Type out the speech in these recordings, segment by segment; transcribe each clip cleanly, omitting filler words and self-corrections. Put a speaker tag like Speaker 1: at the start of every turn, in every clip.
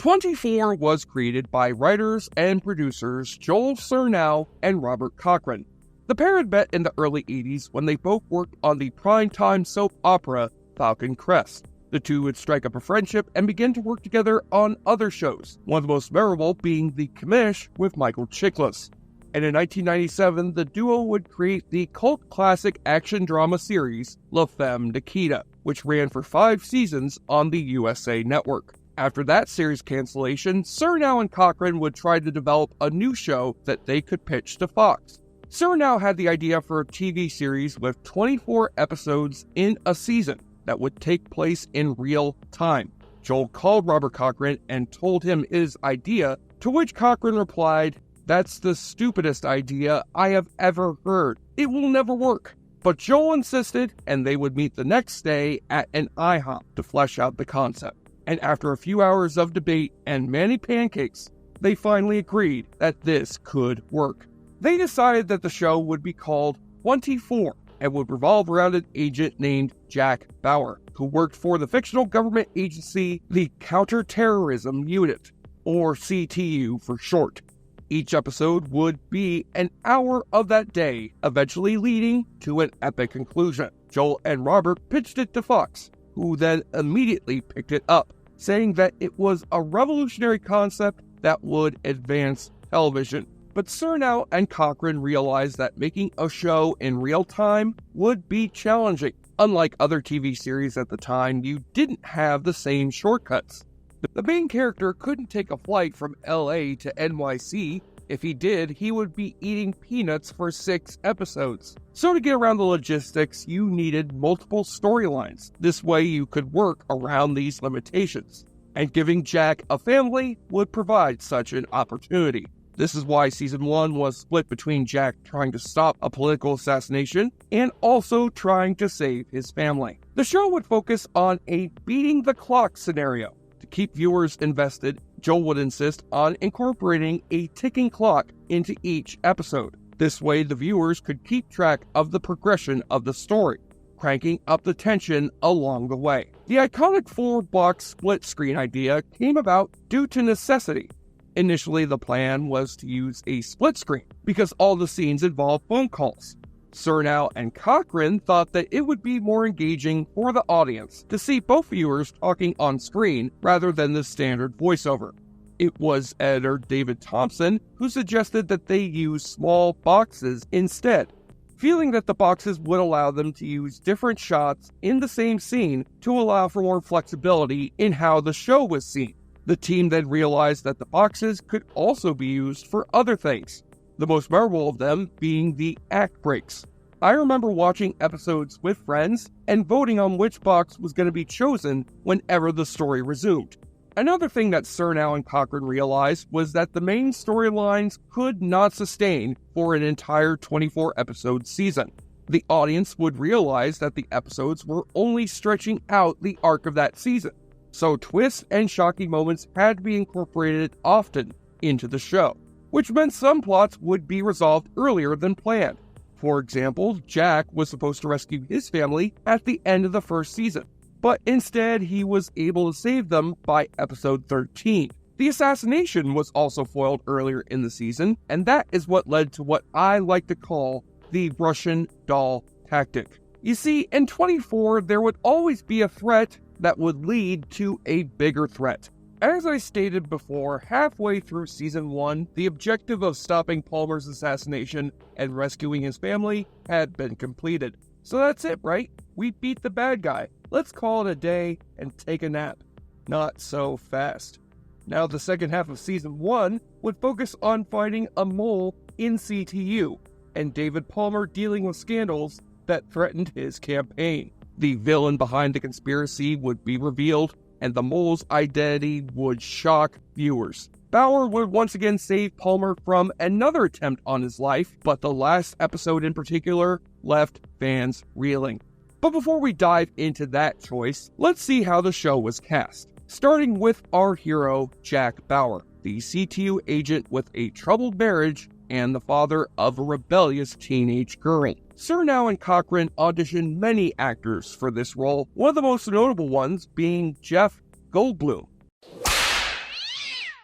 Speaker 1: 24 was created by writers and producers Joel Surnow and Robert Cochran. The pair had met in the early 80s when they both worked on the primetime soap opera Falcon Crest. The two would strike up a friendship and begin to work together on other shows, one of the most memorable being The Commish with Michael Chiklis. And in 1997, the duo would create the cult classic action drama series La Femme Nikita, which ran for 5 seasons on the USA Network. After that series cancellation, Surnow and Cochran would try to develop a new show that they could pitch to Fox. Surnow had the idea for a TV series with 24 episodes in a season that would take place in real time. Joel called Robert Cochran and told him his idea, to which Cochran replied, "That's the stupidest idea I have ever heard. It will never work." But Joel insisted, and they would meet the next day at an IHOP to flesh out the concept. And after a few hours of debate and many pancakes, they finally agreed that this could work. They decided that the show would be called 24 and would revolve around an agent named Jack Bauer, who worked for the fictional government agency, the Counterterrorism Unit, or CTU for short. Each episode would be an hour of that day, eventually leading to an epic conclusion. Joel and Robert pitched it to Fox, who then immediately picked it up, saying that it was a revolutionary concept that would advance television. But Surnow and Cochran realized that making a show in real time would be challenging. Unlike other TV series at the time, you didn't have the same shortcuts. The main character couldn't take a flight from LA to NYC. If he did, he would be eating peanuts for 6 episodes. So to get around the logistics, you needed multiple storylines. This way you could work around these limitations. And giving Jack a family would provide such an opportunity. This is why Season 1 was split between Jack trying to stop a political assassination and also trying to save his family. The show would focus on a beating the clock scenario. To keep viewers invested, Joel would insist on incorporating a ticking clock into each episode. This way the viewers could keep track of the progression of the story, cranking up the tension along the way. The iconic 4-box split screen idea came about due to necessity. Initially, the plan was to use a split screen because all the scenes involved phone calls. Surnow and Cochran thought that it would be more engaging for the audience to see both viewers talking on screen rather than the standard voiceover. It was editor David Thompson who suggested that they use small boxes instead, feeling that the boxes would allow them to use different shots in the same scene to allow for more flexibility in how the show was seen. The team then realized that the boxes could also be used for other things, the most memorable of them being the act breaks. I remember watching episodes with friends and voting on which box was going to be chosen whenever the story resumed. Another thing that Surnow and Cochran realized was that the main storylines could not sustain for an entire 24-episode season. The audience would realize that the episodes were only stretching out the arc of that season. So twists and shocking moments had to be incorporated often into the show, which meant some plots would be resolved earlier than planned. For example, Jack was supposed to rescue his family at the end of the first season, but instead he was able to save them by episode 13. The assassination was also foiled earlier in the season, and that is what led to what I like to call the Russian doll tactic. You see, in 24, there would always be a threat that would lead to a bigger threat. As I stated before, halfway through Season 1, the objective of stopping Palmer's assassination and rescuing his family had been completed. So that's it, right? We beat the bad guy. Let's call it a day and take a nap. Not so fast. Now the second half of Season 1 would focus on fighting a mole in CTU, and David Palmer dealing with scandals that threatened his campaign. The villain behind the conspiracy would be revealed, and the mole's identity would shock viewers. Bauer would once again save Palmer from another attempt on his life, but the last episode in particular left fans reeling. But before we dive into that choice, let's see how the show was cast. Starting with our hero, Jack Bauer, the CTU agent with a troubled marriage and the father of a rebellious teenage girl. Surnow and Cochran auditioned many actors for this role, one of the most notable ones being Jeff Goldblum.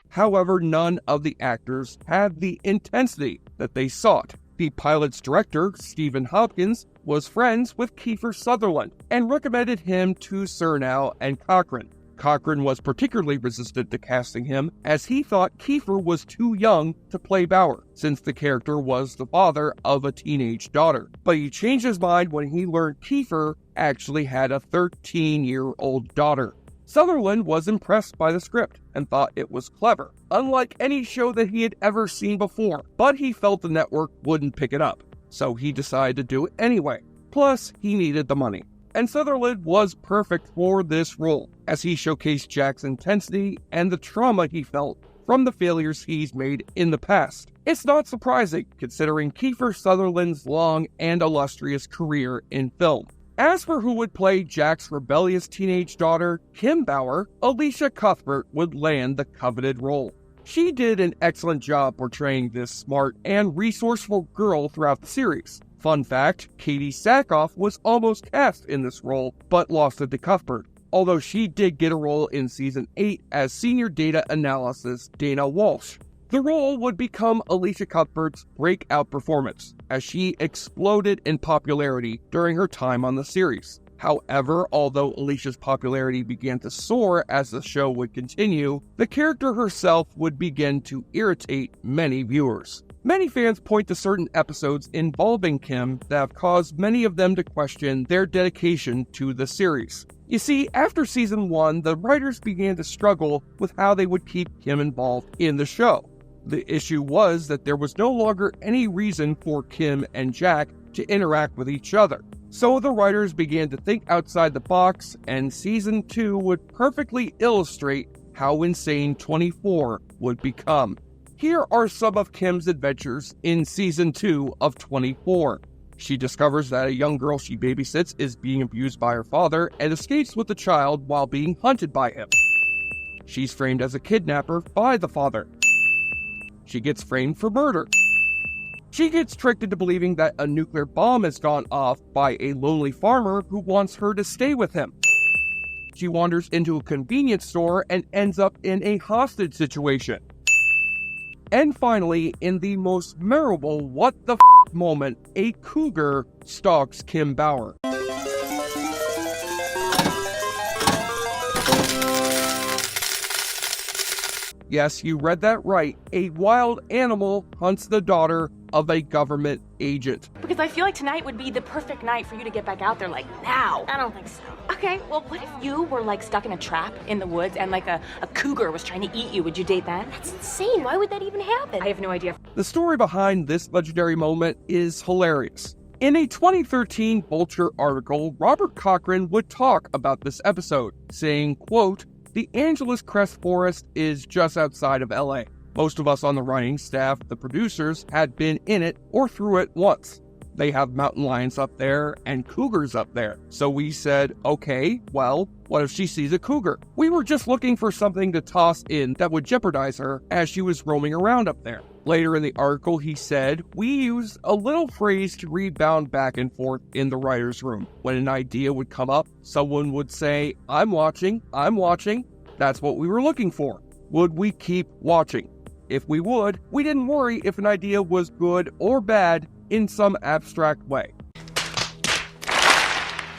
Speaker 1: However, none of the actors had the intensity that they sought. The pilot's director, Stephen Hopkins, was friends with Kiefer Sutherland and recommended him to Surnow and Cochran. Cochran was particularly resistant to casting him, as he thought Kiefer was too young to play Bauer, since the character was the father of a teenage daughter. But he changed his mind when he learned Kiefer actually had a 13-year-old daughter. Sutherland was impressed by the script and thought it was clever, unlike any show that he had ever seen before, but he felt the network wouldn't pick it up, so he decided to do it anyway. Plus, he needed the money. And Sutherland was perfect for this role, as he showcased Jack's intensity and the trauma he felt from the failures he's made in the past. It's not surprising, considering Kiefer Sutherland's long and illustrious career in film. As for who would play Jack's rebellious teenage daughter, Kim Bauer, Alicia Cuthbert would land the coveted role. She did an excellent job portraying this smart and resourceful girl throughout the series. Fun fact, Katie Sackhoff was almost cast in this role, but lost it to Cuthbert, although she did get a role in Season 8 as Senior Data Analysis Dana Walsh. The role would become Alicia Cuthbert's breakout performance, as she exploded in popularity during her time on the series. However, although Alicia's popularity began to soar as the show would continue, the character herself would begin to irritate many viewers. Many fans point to certain episodes involving Kim that have caused many of them to question their dedication to the series. You see, after Season 1, the writers began to struggle with how they would keep Kim involved in the show. The issue was that there was no longer any reason for Kim and Jack to interact with each other. So the writers began to think outside the box, and Season 2 would perfectly illustrate how insane 24 would become. Here are some of Kim's adventures in Season 2 of 24. She discovers that a young girl she babysits is being abused by her father and escapes with the child while being hunted by him. She's framed as a kidnapper by the father. She gets framed for murder. She gets tricked into believing that a nuclear bomb has gone off by a lonely farmer who wants her to stay with him. She wanders into a convenience store and ends up in a hostage situation. And finally, in the most memorable what the f*** moment, a cougar stalks Kim Bauer. Yes, you read that right. A wild animal hunts the daughter of a government agent.
Speaker 2: Because I feel like tonight would be the perfect night for you to get back out there, like, now. I don't think so. Okay, well, what if you were, like, stuck in a trap in the woods and, like, a cougar was trying to eat you? Would you date that?
Speaker 3: That's insane. Why would that even happen?
Speaker 2: I have no idea.
Speaker 1: The story behind this legendary moment is hilarious. In a 2013 Vulture article, Robert Cochran would talk about this episode, saying, quote, "The Angeles Crest Forest is just outside of LA. Most of us on the writing staff, the producers, had been in it or through it once. They have mountain lions up there and cougars up there. So we said, okay, well, what if she sees a cougar? We were just looking for something to toss in that would jeopardize her as she was roaming around up there." Later in the article, he said, "We used a little phrase to rebound back and forth in the writer's room. When an idea would come up, someone would say, 'I'm watching, I'm watching.' That's what we were looking for. Would we keep watching? If we would, we didn't worry if an idea was good or bad in some abstract way."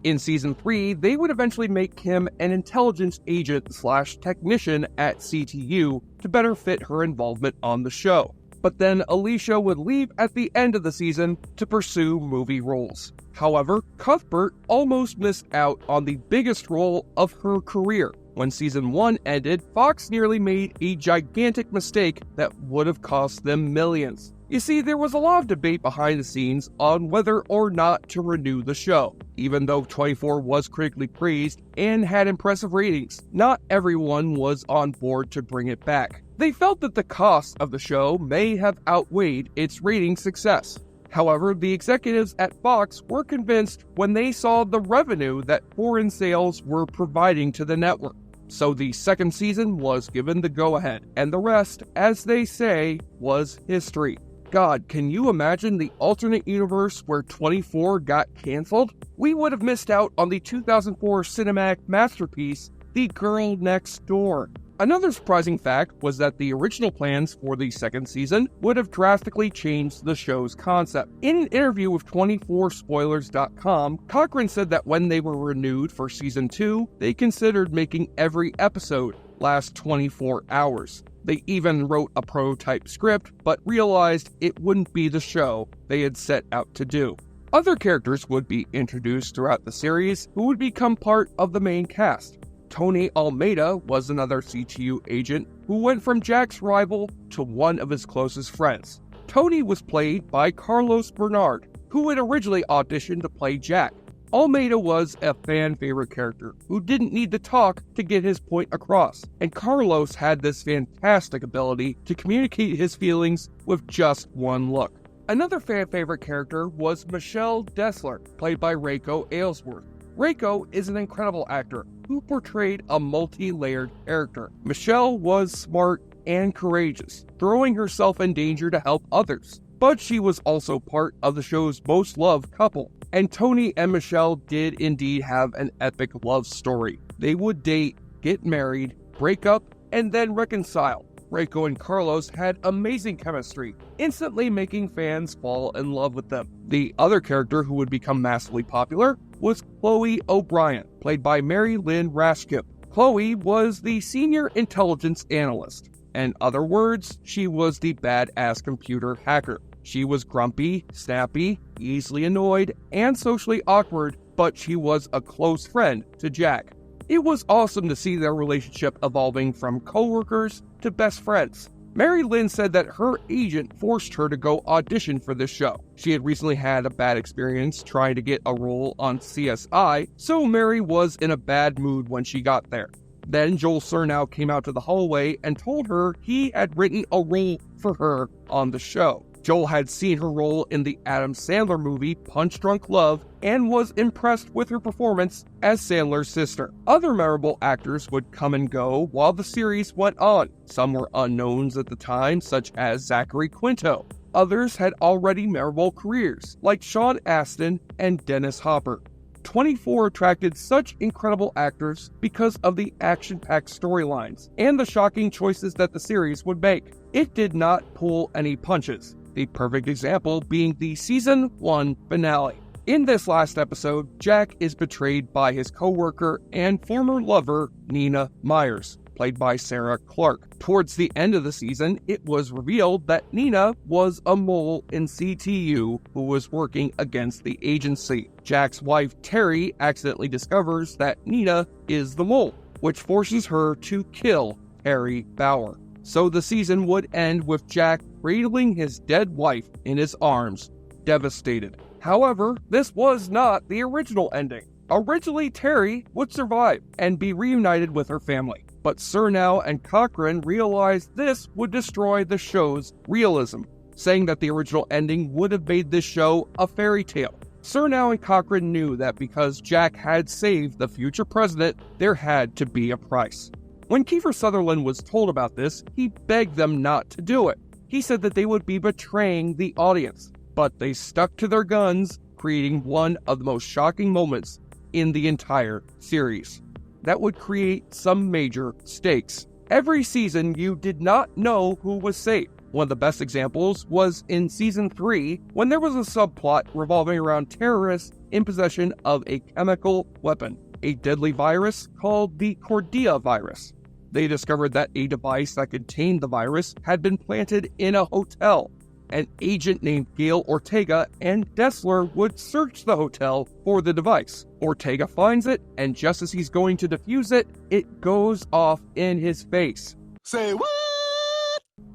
Speaker 1: In Season 3, they would eventually make Kim an intelligence agent/technician at CTU to better fit her involvement on the show. But then Alicia would leave at the end of the season to pursue movie roles. However, Cuthbert almost missed out on the biggest role of her career. When Season 1 ended, Fox nearly made a gigantic mistake that would have cost them millions. You see, there was a lot of debate behind the scenes on whether or not to renew the show. Even though 24 was critically praised and had impressive ratings, not everyone was on board to bring it back. They felt that the cost of the show may have outweighed its rating success. However, the executives at Fox were convinced when they saw the revenue that foreign sales were providing to the network. So the second season was given the go-ahead, and the rest, as they say, was history. God, can you imagine the alternate universe where 24 got canceled? We would have missed out on the 2004 cinematic masterpiece, The Girl Next Door. Another surprising fact was that the original plans for the second season would have drastically changed the show's concept. In an interview with 24spoilers.com, Cochran said that when they were renewed for season 2, they considered making every episode last 24 hours. They even wrote a prototype script, but realized it wouldn't be the show they had set out to do. Other characters would be introduced throughout the series who would become part of the main cast. Tony Almeida was another CTU agent who went from Jack's rival to one of his closest friends. Tony was played by Carlos Bernard, who had originally auditioned to play Jack. Almeida was a fan-favorite character who didn't need to talk to get his point across, and Carlos had this fantastic ability to communicate his feelings with just one look. Another fan-favorite character was Michelle Dessler, played by Reiko Aylesworth. Reiko is an incredible actor who portrayed a multi-layered character. Michelle was smart and courageous, throwing herself in danger to help others. But she was also part of the show's most loved couple. And Tony and Michelle did indeed have an epic love story. They would date, get married, break up, and then reconcile. Reiko and Carlos had amazing chemistry, instantly making fans fall in love with them. The other character who would become massively popular was Chloe O'Brien, played by Mary Lynn Rashkip. Chloe was the senior intelligence analyst. In other words, she was the badass computer hacker. She was grumpy, snappy, easily annoyed, and socially awkward, but she was a close friend to Jack. It was awesome to see their relationship evolving from co-workers to best friends. Mary Lynn said that her agent forced her to go audition for this show. She had recently had a bad experience trying to get a role on CSI, so Mary was in a bad mood when she got there. Then Joel Surnow came out to the hallway and told her he had written a role for her on the show. Joel had seen her role in the Adam Sandler movie Punch Drunk Love and was impressed with her performance as Sandler's sister. Other memorable actors would come and go while the series went on. Some were unknowns at the time, such as Zachary Quinto. Others had already memorable careers, like Sean Astin and Dennis Hopper. 24 attracted such incredible actors because of the action-packed storylines and the shocking choices that the series would make. It did not pull any punches. The perfect example being the Season 1 finale. In this last episode, Jack is betrayed by his co-worker and former lover, Nina Myers, played by Sarah Clark. Towards the end of the season, it was revealed that Nina was a mole in CTU who was working against the agency. Jack's wife, Terry, accidentally discovers that Nina is the mole, which forces her to kill Terry Bauer. So the season would end with Jack cradling his dead wife in his arms, devastated. However, this was not the original ending. Originally, Terry would survive and be reunited with her family. But Surnow and Cochran realized this would destroy the show's realism, saying that the original ending would have made this show a fairy tale. Surnow and Cochran knew that because Jack had saved the future president, there had to be a price. When Kiefer Sutherland was told about this, he begged them not to do it. He said that they would be betraying the audience, but they stuck to their guns, creating one of the most shocking moments in the entire series. That would create some major stakes. Every season, you did not know who was safe. One of the best examples was in Season 3, when there was a subplot revolving around terrorists in possession of a chemical weapon, a deadly virus called the Cordia virus. They discovered that a device that contained the virus had been planted in a hotel. An agent named Gail Ortega and Dessler would search the hotel for the device. Ortega finds it, and just as he's going to defuse it, it goes off in his face.
Speaker 4: Say what?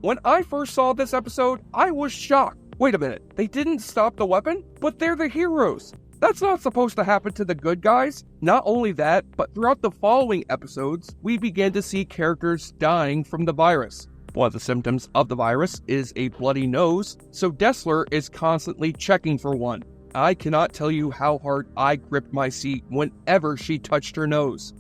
Speaker 1: When I first saw this episode, I was shocked. Wait a minute, they didn't stop the weapon? But they're the heroes. That's not supposed to happen to the good guys. Not only that, but throughout the following episodes, we began to see characters dying from the virus. One of the symptoms of the virus is a bloody nose, so Dessler is constantly checking for one. I cannot tell you how hard I gripped my seat whenever she touched her nose.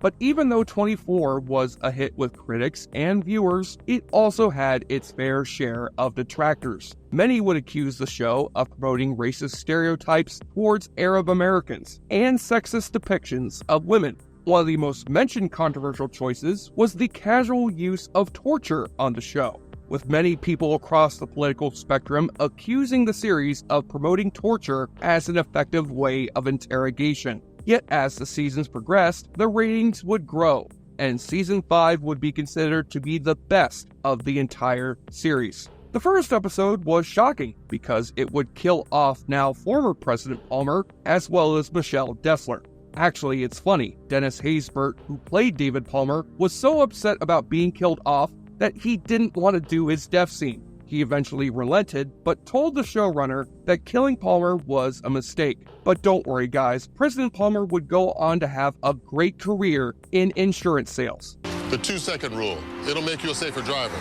Speaker 1: But even though 24 was a hit with critics and viewers, it also had its fair share of detractors. Many would accuse the show of promoting racist stereotypes towards Arab Americans and sexist depictions of women. One of the most mentioned controversial choices was the casual use of torture on the show, with many people across the political spectrum accusing the series of promoting torture as an effective way of interrogation. Yet as the seasons progressed, the ratings would grow, and Season 5 would be considered to be the best of the entire series. The first episode was shocking because it would kill off now former President Palmer as well as Michelle Dessler. Actually, it's funny, Dennis Haysbert, who played David Palmer, was so upset about being killed off that he didn't want to do his death scene. He eventually relented, but told the showrunner that killing Palmer was a mistake. But don't worry guys, President Palmer would go on to have a great career in insurance sales.
Speaker 4: The 2-second rule. It'll make you a safer driver.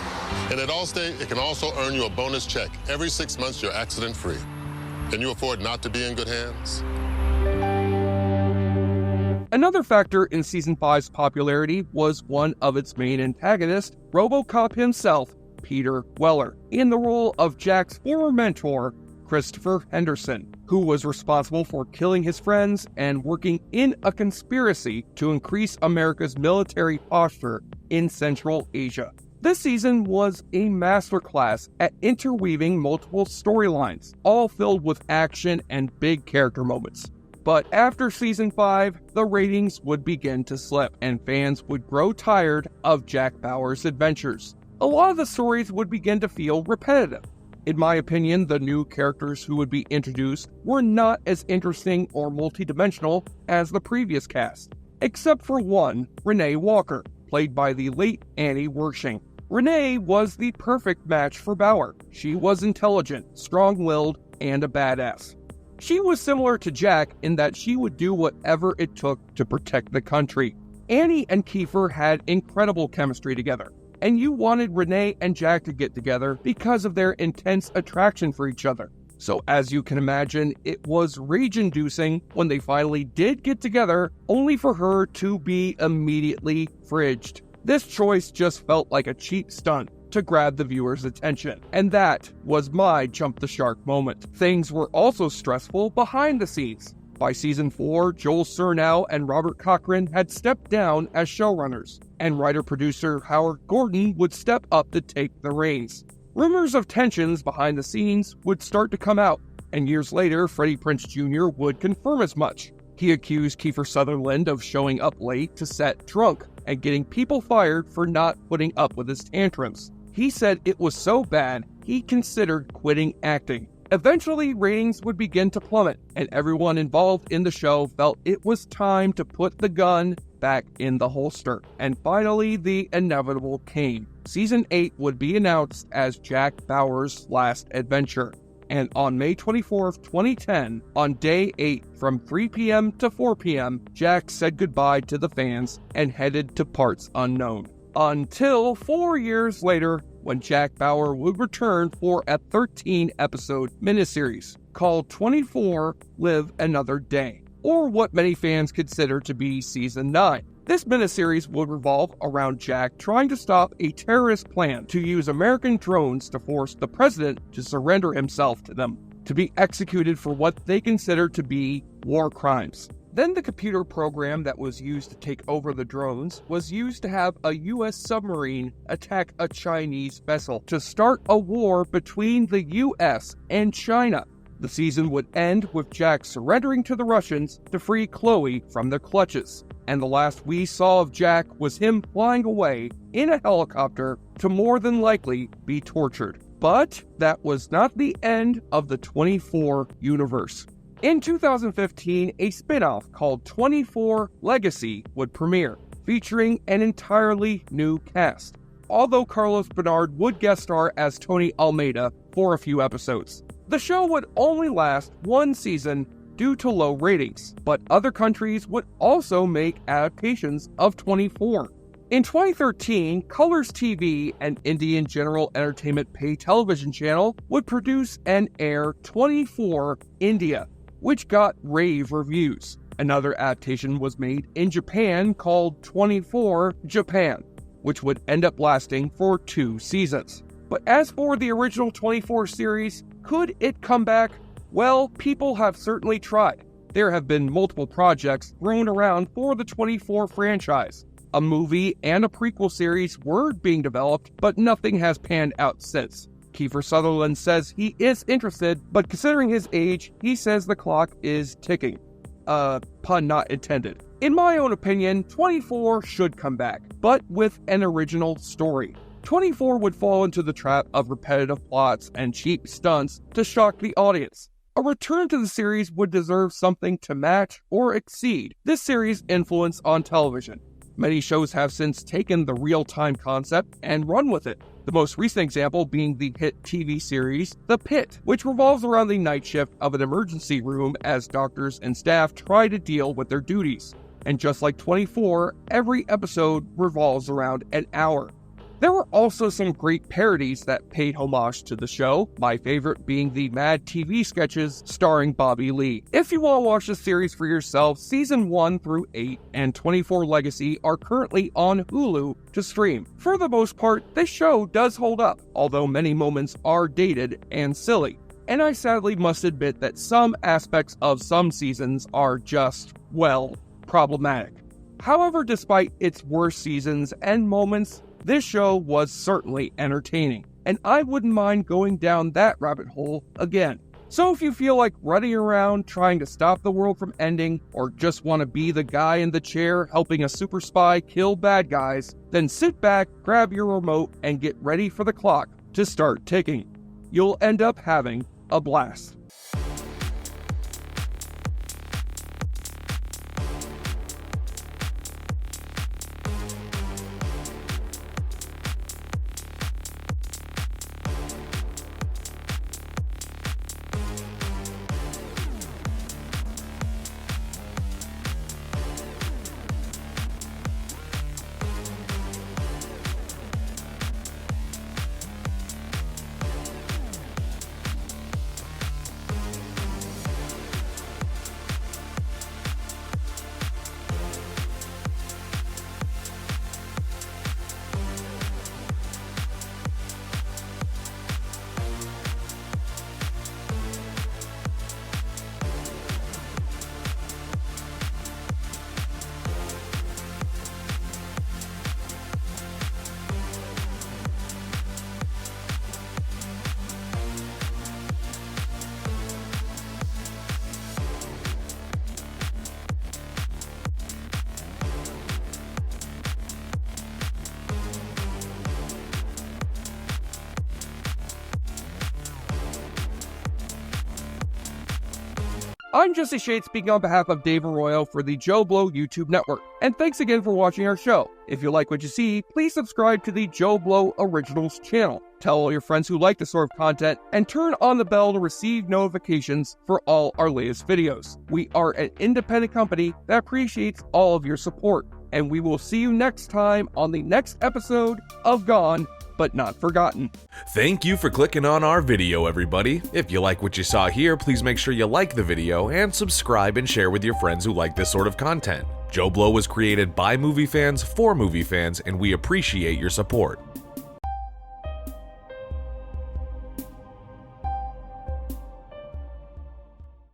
Speaker 4: And at Allstate, it can also earn you a bonus check. Every 6 months, you're accident-free. Can you afford not to be in good hands?
Speaker 1: Another factor in Season 5's popularity was one of its main antagonists, RoboCop himself, Peter Weller, in the role of Jack's former mentor, Christopher Henderson, who was responsible for killing his friends and working in a conspiracy to increase America's military posture in Central Asia. This season was a masterclass at interweaving multiple storylines, all filled with action and big character moments. But after Season 5, the ratings would begin to slip, and fans would grow tired of Jack Bauer's adventures. A lot of the stories would begin to feel repetitive. In my opinion, the new characters who would be introduced were not as interesting or multidimensional as the previous cast, except for one, Renee Walker, played by the late Annie Wersching. Renee was the perfect match for Bauer. She was intelligent, strong-willed, and a badass. She was similar to Jack in that she would do whatever it took to protect the country. Annie and Kiefer had incredible chemistry together, and you wanted Renee and Jack to get together because of their intense attraction for each other. So as you can imagine, it was rage-inducing when they finally did get together, only for her to be immediately fridged. This choice just felt like a cheap stunt to grab the viewer's attention, and that was my jump the shark moment. Things were also stressful behind the scenes. By Season 4, Joel Surnow and Robert Cochran had stepped down as showrunners, and writer-producer Howard Gordon would step up to take the reins. Rumors of tensions behind the scenes would start to come out, and years later, Freddie Prinze Jr. would confirm as much. He accused Kiefer Sutherland of showing up late to set drunk and getting people fired for not putting up with his tantrums. He said it was so bad, he considered quitting acting. Eventually, ratings would begin to plummet, and everyone involved in the show felt it was time to put the gun back in the holster. And finally, the inevitable came. Season 8 would be announced as Jack Bauer's last adventure. And on May 24th, 2010, on day 8 from 3 p.m. to 4 p.m., Jack said goodbye to the fans and headed to parts unknown. Until 4 years later, when Jack Bauer would return for a 13-episode miniseries called 24 Live Another Day, or what many fans consider to be Season 9. This miniseries would revolve around Jack trying to stop a terrorist plan to use American drones to force the president to surrender himself to them, to be executed for what they consider to be war crimes. Then the computer program that was used to take over the drones was used to have a U.S. submarine attack a Chinese vessel to start a war between the U.S. and China. The season would end with Jack surrendering to the Russians to free Chloe from their clutches. And the last we saw of Jack was him flying away in a helicopter to more than likely be tortured. But that was not the end of the 24 universe. In 2015, a spin-off called 24 Legacy would premiere, featuring an entirely new cast, although Carlos Bernard would guest star as Tony Almeida for a few episodes. The show would only last one season due to low ratings, but other countries would also make adaptations of 24. In 2013, Colors TV, an Indian general entertainment pay television channel, would produce and air 24 India, which got rave reviews. Another adaptation was made in Japan called 24 Japan, which would end up lasting for 2 seasons. But as for the original 24 series, could it come back? Well, people have certainly tried. There have been multiple projects thrown around for the 24 franchise. A movie and a prequel series were being developed, but nothing has panned out since. Kiefer Sutherland says he is interested, but considering his age, he says the clock is ticking. Pun not intended. In my own opinion, 24 should come back, but with an original story. 24 would fall into the trap of repetitive plots and cheap stunts to shock the audience. A return to the series would deserve something to match or exceed this series' influence on television. Many shows have since taken the real-time concept and run with it. The most recent example being the hit TV series The Pit, which revolves around the night shift of an emergency room as doctors and staff try to deal with their duties. And just like 24, every episode revolves around an hour. There were also some great parodies that paid homage to the show, my favorite being the Mad TV sketches starring Bobby Lee. If you want to watch the series for yourself, Season 1 through 8 and 24 Legacy are currently on Hulu to stream. For the most part, this show does hold up, although many moments are dated and silly. And I sadly must admit that some aspects of some seasons are just, well, problematic. However, despite its worst seasons and moments, this show was certainly entertaining, and I wouldn't mind going down that rabbit hole again. So if you feel like running around trying to stop the world from ending, or just want to be the guy in the chair helping a super spy kill bad guys, then sit back, grab your remote, and get ready for the clock to start ticking. You'll end up having a blast. I'm Jesse Shade speaking on behalf of Dave Arroyo for the JoBlo YouTube network, and thanks again for watching our show. If you like what you see, please subscribe to the JoBlo Originals channel. Tell all your friends who like this sort of content, and turn on the bell to receive notifications for all our latest videos. We are an independent company that appreciates all of your support, and we will see you next time on the next episode of Gone But Not Forgotten.
Speaker 5: Thank you for clicking on our video, everybody. If you like what you saw here, please make sure you like the video and subscribe and share with your friends who like this sort of content. JoBlo was created by movie fans for movie fans, and we appreciate your support.